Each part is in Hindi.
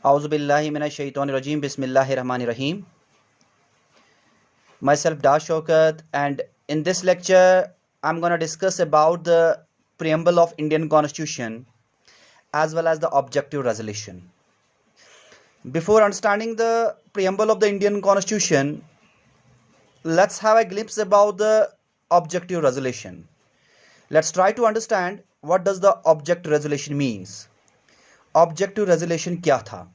Auzubillahi minash-shaytanir-rajim. Bismillahir-rahmanir-rahim. Myself Dash Shaukat, and in this lecture I'm going to discuss about the preamble of Indian Constitution as well as the objective resolution. Before understanding the preamble of the Indian Constitution, let's have a glimpse about the objective resolution. Let's try to understand what does the objective resolution means. Objective resolution क्या था?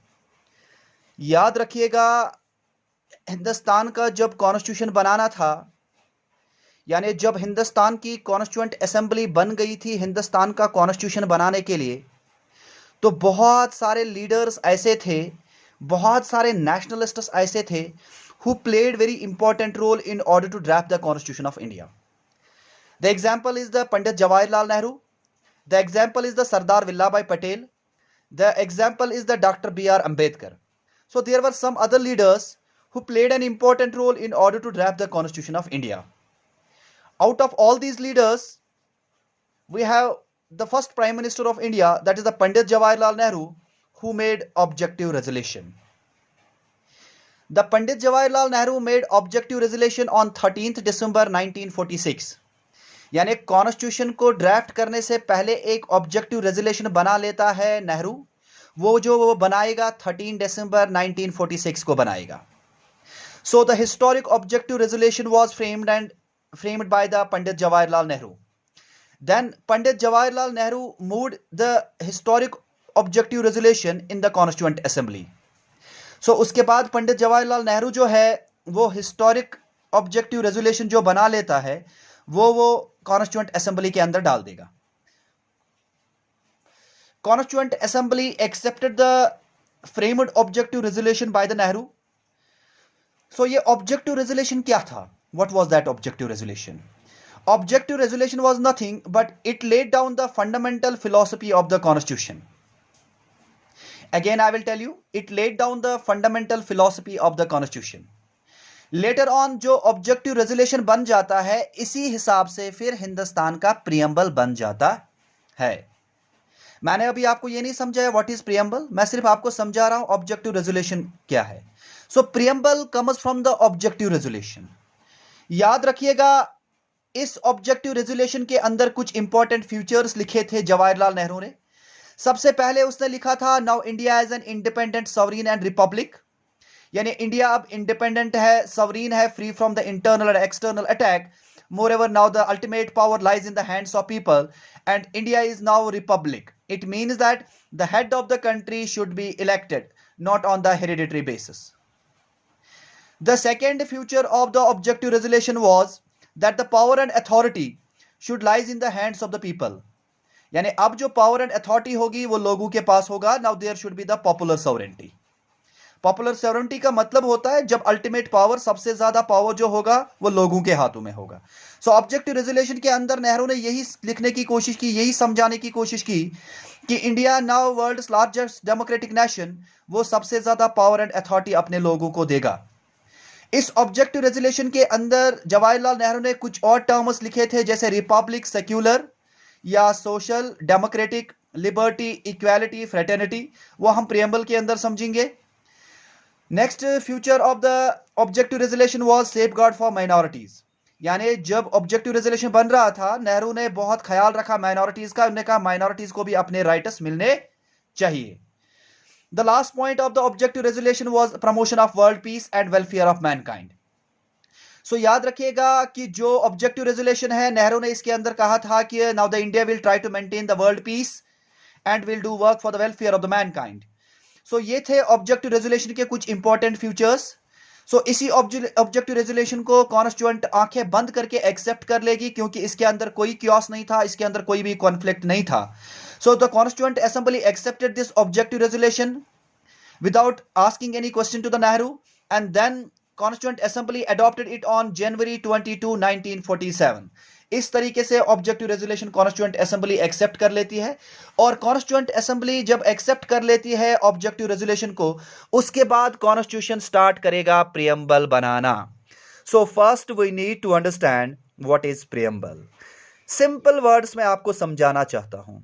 याद रखिएगा, हिंदुस्तान का जब कॉन्स्टिट्यूशन बनाना था, यानी जब हिंदुस्तान की कॉन्स्टिट्यूएंट असेंबली बन गई थी हिंदुस्तान का कॉन्स्टिट्यूशन बनाने के लिए, तो बहुत सारे लीडर्स ऐसे थे, बहुत सारे नेशनलिस्ट्स ऐसे थे who played very important role in order to draft the Constitution of India. The example is the Pandit Jawaharlal Nehru. The example is the Sardar Vallabhbhai Patel. The example is the Dr. B.R. Ambedkar. So there were some other leaders who played an important role in order to draft the Constitution of India. Out of all these leaders, we have the first Prime Minister of India, that is the Pandit Jawaharlal Nehru, who made objective resolution. The Pandit Jawaharlal Nehru made objective resolution on 13th December 1946. यानी कॉन्स्टिट्यूशन को ड्राफ्ट करने से पहले एक ऑब्जेक्टिव रेजोल्यूशन बना लेता है नेहरू, वो बनाएगा 13 दिसंबर 1946 को बनाएगा. So the historic objective resolution was framed by the Pandit Jawaharlal Nehru. Then Pandit Jawaharlal Nehru moved the historic objective resolution in the Constituent Assembly. So उसके बाद पंडित जवाहरलाल नेहरू जो है वो हिस्टोरिक ऑब्जेक्टिव रेजोल्यूशन जो बना लेता है वो कॉन्स्टिट्यूएंट असेंबली के अंदर डाल देगा. Constituent assembly accepted the framed objective resolution by the Nehru. So ये ऑब्जेक्टिव रेजोल्यूशन क्या था? What was that objective resolution? Objective resolution was nothing but it laid down the fundamental philosophy of the constitution. Again, I will tell you, it laid down the fundamental philosophy of the constitution. Later on जो objective resolution बन जाता है, इसी हिसाब से फिर हिंदुस्तान का preamble बन जाता है. मैंने अभी आपको ये नहीं समझाया what is preamble, मैं सिर्फ आपको समझा रहा हूं objective resolution क्या है. So preamble comes from the objective resolution. याद रखिएगा, इस objective resolution के अंदर कुछ important features लिखे थे जवाहरलाल नेहरू ने. सबसे पहले उसने लिखा था now India as an independent sovereign and republic, यानी इंडिया अब इंडिपेंडेंट है, सॉवरीन है, free from the internal and external attack. Moreover now the ultimate power lies in the hands of people and India is now republic. It means that the head of the country should be elected, not on the hereditary basis. The second feature of the objective resolution was that the power and authority should lies in the hands of the people. यानी अब जो पावर एंड अथॉरिटी होगी वो लोगों के पास होगा. Now there should be the popular sovereignty. Popular sovereignty का मतलब होता है जब अल्टीमेट पावर, सबसे ज्यादा पावर जो होगा वो लोगों के हाथों में होगा. सो ऑब्जेक्टिव रेजोल्यूशन के अंदर नेहरू ने यही लिखने की कोशिश की, यही समझाने की कोशिश की कि India now world's largest democratic nation, वो सबसे ज्यादा पावर एंड अथॉरिटी अपने लोगों को देगा. इस ऑब्जेक्टिव रेजोल्यूशन के अंदर जवाहरलाल नेहरू ने कुछ और टर्म्स लिखे थे, जैसे रिपब्लिक, सेक्युलर या social, democratic, liberty, equality, fraternity. वो हम प्रियम्बल के अंदर समझेंगे. Next future of the objective resolution was safeguard for minorities. यानी जब ऑब्जेक्टिव रेजोल्यूशन बन रहा था, नेहरू ने बहुत ख्याल रखा माइनॉरिटीज का. उन्होंने कहा माइनॉरिटीज को भी अपने राइट्स मिलने चाहिए. The last point of the objective resolution was promotion of world peace and welfare of mankind. So याद रखिएगा कि जो ऑब्जेक्टिव रेजोल्यूशन है, नेहरू ने इसके अंदर कहा था कि now the India will try to maintain the world peace and will do work for the welfare of the mankind. So ये थे ऑब्जेक्टिव रेजोल्यूशन के कुछ इंपॉर्टेंट फ्यूचर्स. सो इसी ऑब्जेक्टिव रेजोल्यूशन को कॉन्स्टिट्यूएंट आंखें बंद करके एक्सेप्ट कर लेगी, क्योंकि इसके अंदर कोई क्योस नहीं था, इसके अंदर कोई भी कॉन्फ्लिक्ट नहीं था. So the constituent assembly accepted this objective resolution without asking any question to the Nehru, and then Constituent Assembly adopted it on January 22, 1947. इस तरीके से objective resolution constituent assembly accept कर लेती है. और कॉन्स्टिट्यूएंट असेंबली जब एक्सेप्ट कर लेती है ऑब्जेक्टिव रेजोल्यूशन को, उसके बाद कॉन्स्टिट्यूशन स्टार्ट करेगा प्रियम्बल बनाना. So first we need to understand what is preamble. Simple words में आपको समझाना चाहता हूं.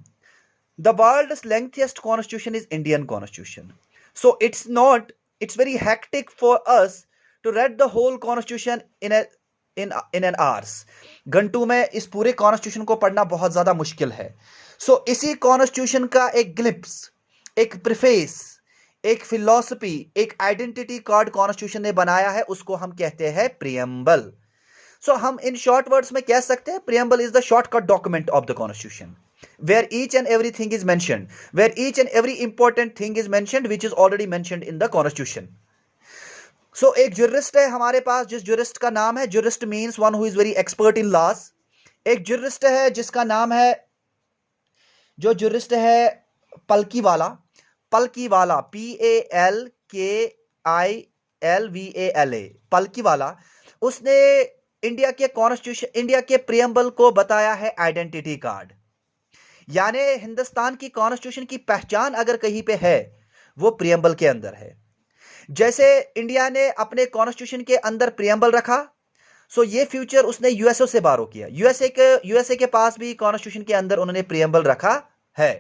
The world's lengthiest constitution is Indian constitution. So it's very hectic for us to read the whole constitution in an hours. घंटों में इस पूरे कॉन्स्टिट्यूशन को पढ़ना बहुत ज्यादा मुश्किल है. सो इसी कॉन्स्टिट्यूशन का एक ग्लिप्स, एक प्रिफेस, एक फिलॉसफी, एक आइडेंटिटी कार्ड कॉन्स्टिट्यूशन ने बनाया है, उसको हम कहते हैं प्रियम्बल. सो हम इन शॉर्ट वर्ड्स में कह सकते हैं preamble is the shortcut document of the constitution, where each and everything is mentioned, where each and every important thing is mentioned which is already mentioned in the constitution. So एक jurist है हमारे पास, जिस jurist का नाम है, jurist means one who is very expert in laws. एक jurist है जिसका नाम है, जो jurist है पलकीवाला, पलकीवाला, PALKILVALA, पलकीवाला. उसने इंडिया के कॉन्स्टिट्यूशन, इंडिया के प्रियम्बल को बताया है आइडेंटिटी कार्ड. यानी हिंदुस्तान की कॉन्स्टिट्यूशन की पहचान अगर कहीं पे है वो प्रियम्बल के अंदर है. जैसे इंडिया ने अपने कॉन्स्टिट्यूशन के अंदर प्रियम्बल रखा, सो ये फ्यूचर उसने यूएसए से बारो किया. यूएसए के पास भी कॉन्स्टिट्यूशन के अंदर उन्होंने प्रियम्बल रखा है.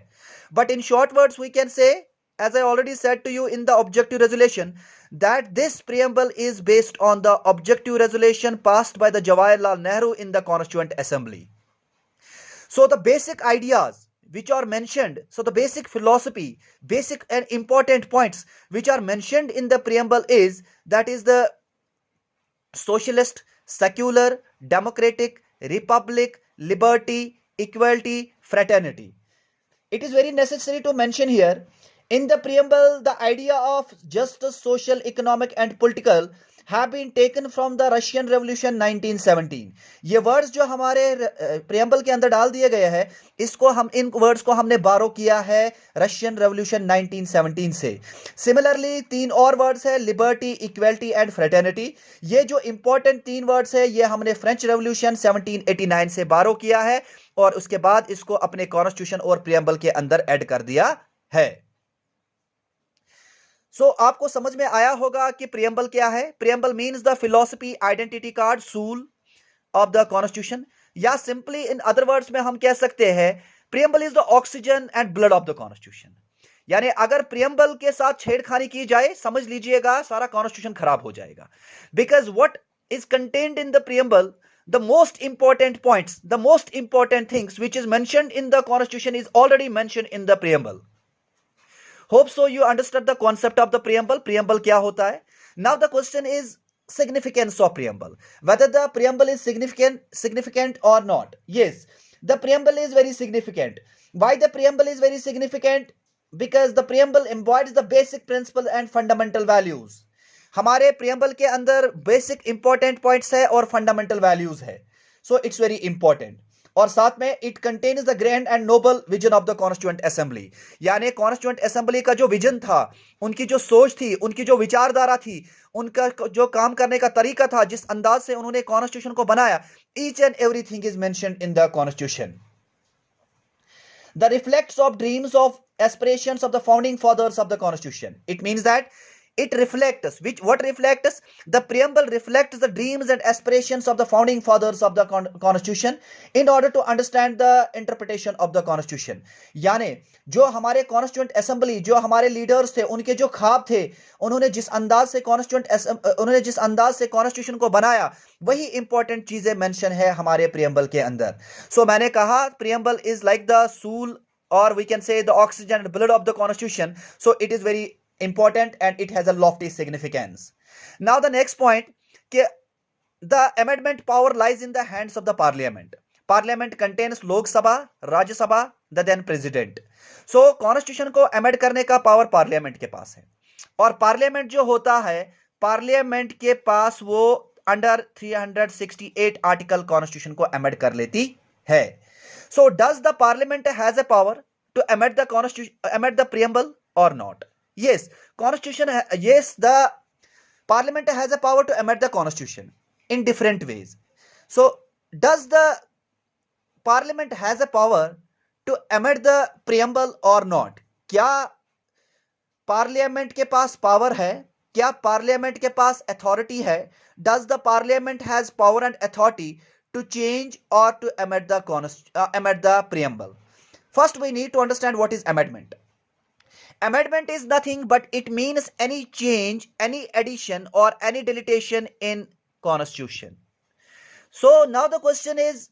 But in short words we can say, as I already said to you in the objective resolution, that this preamble is based on the objective resolution passed by the Jawaharlal Nehru in the Constituent Assembly. So the basic ideas which are mentioned, so the basic philosophy, basic and important points which are mentioned in the preamble is, that is the socialist, secular, democratic, republic, liberty, equality, fraternity. It is very necessary to mention here, in the preamble, the idea of justice, social, economic and political have been taken from the Russian Revolution 1917. ये वर्ड्स जो हमारे प्रियम्बल के अंदर डाल दिए गए हैं, इसको हम, इन वर्ड्स को हमने बारो किया है रशियन रेवोल्यूशन 1917 से. सिमिलरली तीन और वर्ड्स है, लिबर्टी, इक्वलिटी एंड फ्रेटर्निटी. ये जो इंपॉर्टेंट तीन वर्ड्स है ये हमने फ्रेंच रेवोल्यूशन 1789 से बारो किया है और उसके बाद इसको अपने कॉन्स्टिट्यूशन और प्रियम्बल के अंदर ऐड कर दिया है. सो आपको समझ में आया होगा कि प्रियम्बल क्या है. Preamble means the philosophy, identity card, सूल ऑफ द कॉन्स्टिट्यूशन, या सिंपली इन अदर वर्ड्स में हम कह सकते हैं preamble is the oxygen and blood of the constitution. यानी अगर प्रियम्बल के साथ छेड़खानी की जाए, समझ लीजिएगा सारा कॉन्स्टिट्यूशन खराब हो जाएगा. Because what is contained in the preamble, the most important points, the most important things which is mentioned in the constitution is already mentioned in the preamble. Hope so you understood the concept of the preamble. Preamble क्या होता है? Now the question is significance of preamble, whether the preamble is significant or not. Yes, the preamble is very significant. Why the preamble is very significant? Because the preamble embodies the basic principles and fundamental values. हमारे प्रियम्बल के अंदर बेसिक इंपॉर्टेंट पॉइंट्स है और फंडामेंटल वैल्यूज है. So it's very important. और साथ में it contains the grand and noble vision of the constituent assembly. यानी कॉन्स्टिट्यूएंट असेंबली का जो विजन था, उनकी जो सोच थी, उनकी जो विचारधारा थी, उनका जो काम करने का तरीका था, जिस अंदाज से उन्होंने कॉन्स्टिट्यूशन को बनाया, each and everything is mentioned in the constitution. The reflects of dreams of aspirations of the founding fathers of the constitution. It means that it reflects what reflects the preamble reflects the dreams and aspirations of the founding fathers of the constitution in order to understand the interpretation of the constitution. यानी जो हमारे कॉन्स्टिट्यूएंट असेंबली, जो हमारे लीडर्स थे, उनके जो ख्वाब थे, उन्होंने जिस अंदाज से कॉन्स्टिट्यूशन को बनाया, वही इंपॉर्टेंट चीजें मेंशन है हमारे प्रियम्बल के अंदर. सो मैंने कहा प्रियम्बल इज लाइक द सूल or we can say the oxygen and blood of the constitution. So it is very important and it has a lofty significance. Now the next point, the amendment power lies in the hands of the parliament. Parliament contains Lok Sabha, Rajya Sabha, the then president. So constitution को amend करने का power parliament के पास है. और parliament जो होता है, parliament के पास वो under 368 article constitution को amend कर लेती है. So does the parliament has a power to amend the constitution, amend the preamble or not? Yes, the parliament has a power to amend the constitution in different ways. So does the parliament has a power to amend the preamble or not? क्या parliament के पास power है? क्या parliament के पास authority है? Does the parliament has power and authority to change or to amend the preamble? First we need to understand what is amendment. Amendment is nothing but it means any change, any addition or any deletion in constitution. So now the question is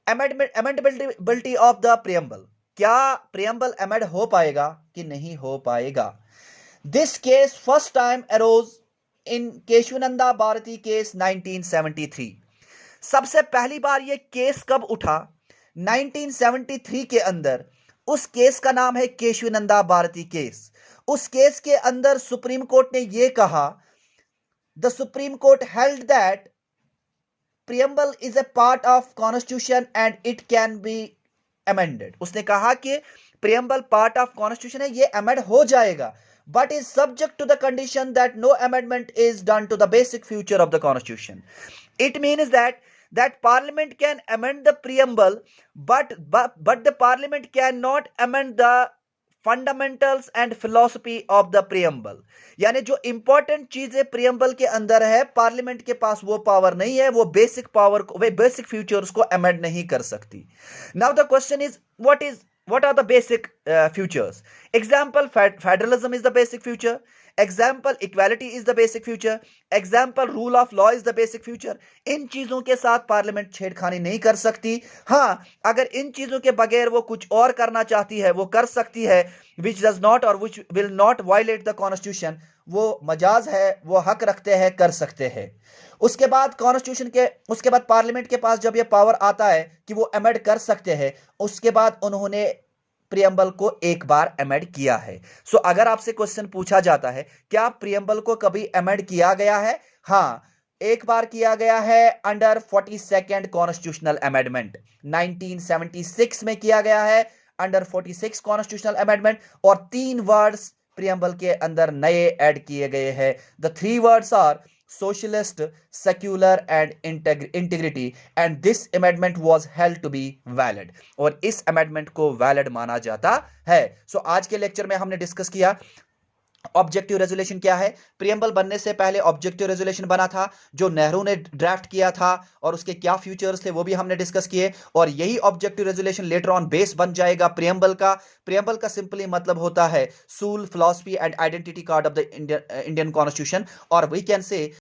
amendability of the preamble. क्या preamble amend हो पाएगा कि नहीं हो पाएगा? This case first time arose in Kesavananda Bharati case 1973. सबसे पहली बार ये केस कब उठा? 1973 के अंदर। उस केस का नाम है केशवानंदा भारती केस। उस केस के अंदर सुप्रीम कोर्ट ने यह कहा, the supreme court held that preamble is a part of constitution and it can be amended. उसने कहा कि preamble part of constitution है, ये amend हो जाएगा, but is subject to the condition that no amendment is done to the basic feature of the constitution. It means that parliament can amend the preamble, but the parliament cannot amend the fundamentals and philosophy of the preamble. यानी जो इंपॉर्टेंट चीजें प्रियम्बल के अंदर है, पार्लियामेंट के पास वो पावर नहीं है, वो बेसिक पावर को, वे बेसिक फ्यूचर्स को अमेंड नहीं कर सकती. Now the question is what are the basic futures? Example, federalism is the basic future. Example, equality is the basic future. Example, rule of law is the basic future. इन चीजों के साथ पार्लियामेंट छेड़खानी नहीं कर सकती. हाँ, अगर इन चीजों के बगैर वो कुछ और करना चाहती है, वो कर सकती है, which does not or which will not violate the constitution. वो मजाज है, वो हक रखते हैं, कर सकते हैं. उसके बाद उसके बाद पार्लियामेंट के पास जब ये पावर आता है कि वो अमेंड कर सकते हैं, उसके बाद उन्होंने प्रियम्बल को एक बार अमेंड किया है. सो अगर आपसे क्वेश्चन पूछा जाता है क्या प्रियम्बल को कभी अमेंड किया गया है? हाँ, एक बार किया गया है अंडर 42nd कॉन्स्टिट्यूशनल अमेंडमेंट 1976 में किया गया है, अंडर 46 कॉन्स्टिट्यूशनल अमेंडमेंट, और 3 वर्ड्स प्रियम्बल के अंदर नए ऐड किए गए हैं. The 3 words are socialist, secular and integrity, and this amendment was held to be valid. और इस amendment को valid माना जाता है. So आज के लेक्चर में हमने डिस्कस किया ऑब्जेक्टिव रेजोल्यूशन क्या है. प्रियम्बल बनने से पहले ऑब्जेक्टिव रेजोल्यूशन बना था जो नेहरू ने ड्राफ्ट किया था, और उसके क्या फ्यूचर्स थे वो भी हमने डिस्कस किए, और यही objective resolution later on base बन जाएगा प्रियम्बल का. प्रियम्बल का सिंपली मतलब होता है सूल, philosophy and identity card of the Indian constitution, और वी कैन से